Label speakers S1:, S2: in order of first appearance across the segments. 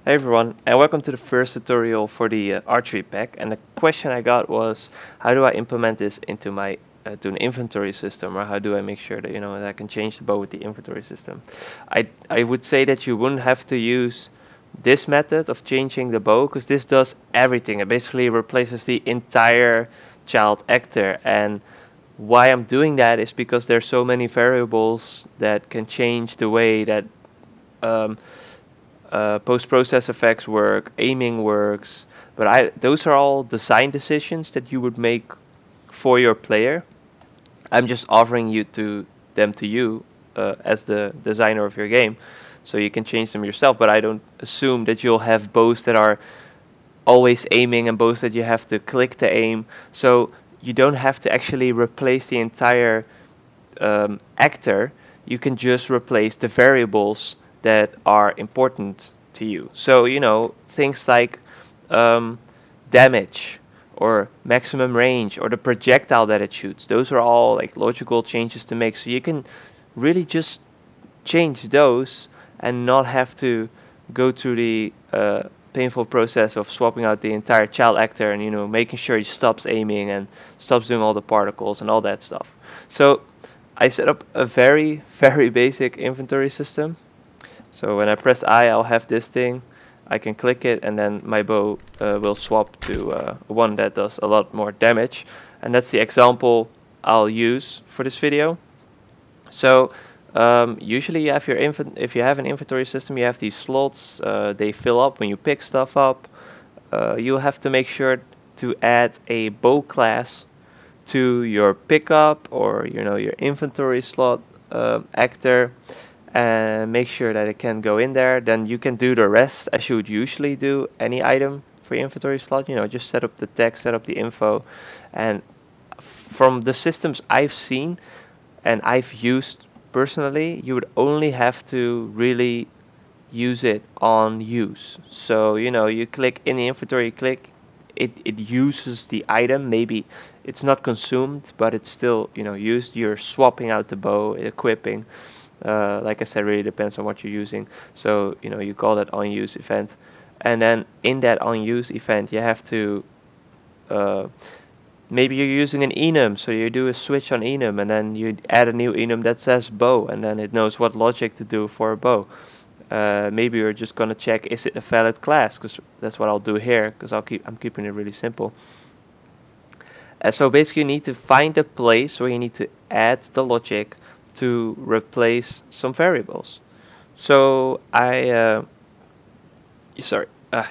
S1: Hey everyone, and welcome to the first tutorial for the archery pack. And the question I got was, how do I implement this into my to an inventory system, or how do I make sure that that I can change the bow with the inventory system? I would say that you wouldn't have to use this method of changing the bow because this does everything. It basically replaces the entire child actor. And why I'm doing that is because there's so many variables that can change the way that um, post-process effects work, aiming works, but those are all design decisions that you would make for your player. I'm just offering them to you as the designer of your game, so you can change them yourself. But I don't assume that you'll have bows that are always aiming and bows that you have to click to aim. So you don't have to actually replace the entire actor. You can just replace the variables that are important to you. So, things like um, damage or maximum range or the projectile that it shoots. Those are all like logical changes to make. So you can really just change those and not have to go through the painful process of swapping out the entire child actor and making sure he stops aiming and stops doing all the particles and all that stuff. So I set up a very very basic inventory system. So when I press I, I'll have this thing. I can click it and then my bow will swap to one that does a lot more damage. And that's the example I'll use for this video. So usually you have if you have an inventory system, you have these slots. They fill up when you pick stuff up. You have to make sure to add a bow class to your pickup or your inventory slot actor, and make sure that it can go in there. Then you can do the rest as you would usually do any item for your inventory slot. Just set up the text, set up the info. And from the systems I've seen and I've used personally, you would only have to really use it on use. So you click in the inventory, you click it uses the item. Maybe it's not consumed, but it's still used. You're swapping out the bow, equipping. Like I said, really depends on what you're using. So you call that on use event, and then in that on use event you have to uh, maybe you're using an enum, so you do a switch on enum and then you add a new enum that says bow, and then it knows what logic to do for a bow. Maybe you're just gonna check, is it a valid class, because that's what I'll do here, because I'm keeping it really simple. So basically you need to find a place where you need to add the logic to replace some variables. So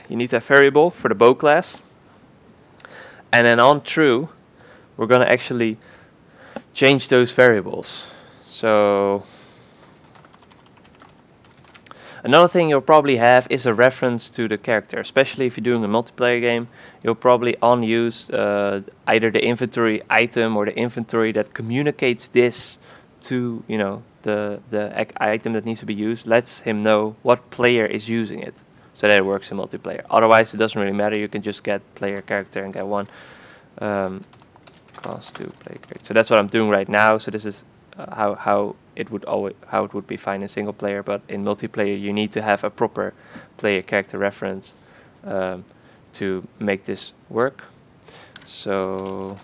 S1: you need a variable for the bow class, and then on true we're gonna actually change those variables. So another thing you'll probably have is a reference to the character, especially if you're doing a multiplayer game. You'll probably use either the inventory item or the inventory that communicates this to the item that needs to be used, lets him know what player is using it, so that it works in multiplayer. Otherwise, it doesn't really matter. You can just get player character and get one. Cost to play character. So that's what I'm doing right now. So this is how it would be fine in single player, but in multiplayer you need to have a proper player character reference to make this work. So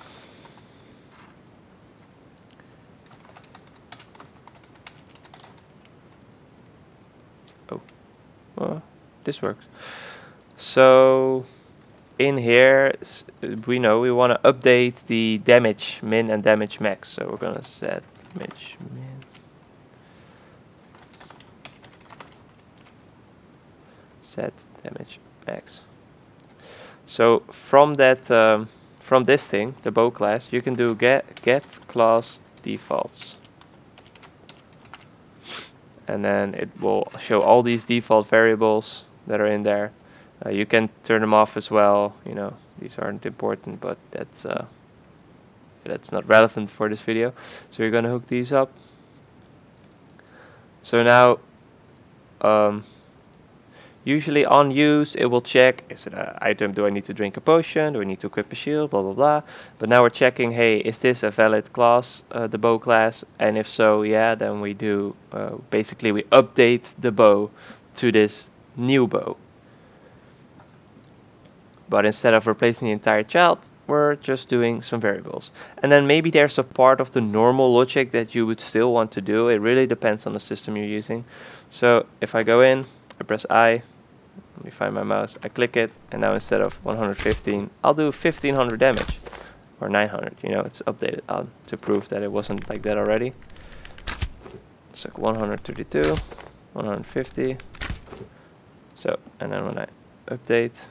S1: well, this works. So in here we want to update the damage min and damage max. So we're gonna set damage min, set damage max. So from that from this thing, the bow class, you can do get class defaults, and then it will show all these default variables that are in there. You can turn them off as well. These aren't important, but that's not relevant for this video. So you're gonna hook these up. So now usually on use it will check, is it an item, do I need to drink a potion, do I need to equip a shield, blah blah blah. But now we're checking, hey, is this a valid class, the bow class? And if so, yeah, then we do basically we update the bow to this new bow. But instead of replacing the entire child, we're just doing some variables. And then maybe there's a part of the normal logic that you would still want to do. It really depends on the system you're using. So if I go in, I press I, let me find my mouse, I click it, and now instead of 115, I'll do 1500 damage. Or 900, you know, it's updated to prove that it wasn't like that already. It's like 132, 150. So, and then when I update,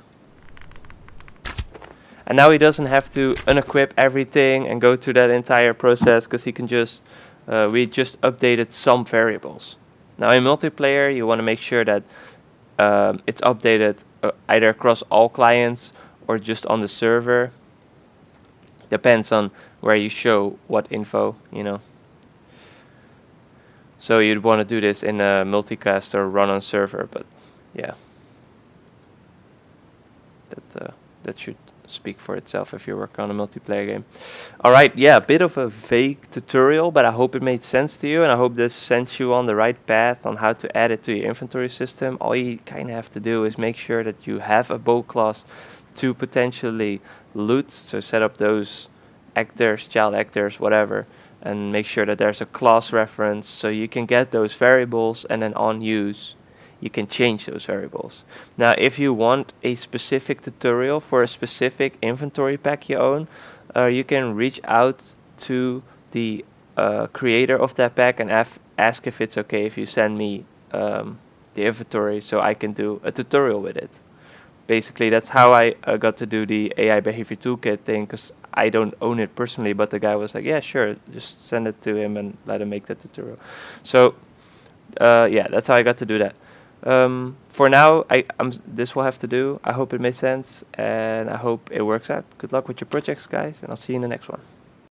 S1: and now he doesn't have to unequip everything and go through that entire process, because he can just, we just updated some variables. Now in multiplayer, you want to make sure that it's updated either across all clients or just on the server. Depends on where you show what info, you know. So you'd want to do this in a multicast or run on server, but yeah, that should speak for itself if you're working on a multiplayer game. Alright, yeah, a bit of a vague tutorial, but I hope it made sense to you, and I hope this sent you on the right path on how to add it to your inventory system. All you kind of have to do is make sure that you have a bow class to potentially loot, so set up those actors, child actors, whatever, and make sure that there's a class reference so you can get those variables, and then on use you can change those variables. Now if you want a specific tutorial for a specific inventory pack you own, you can reach out to the creator of that pack and ask if it's okay if you send me the inventory so I can do a tutorial with it. Basically, that's how I got to do the AI behavior toolkit thing, because I don't own it personally, but the guy was like, yeah, sure, just send it to him and let him make that tutorial. So yeah, that's how I got to do that. For now, this will have to do. I hope it made sense, and I hope it works out. Good luck with your projects, guys, and I'll see you in the next one.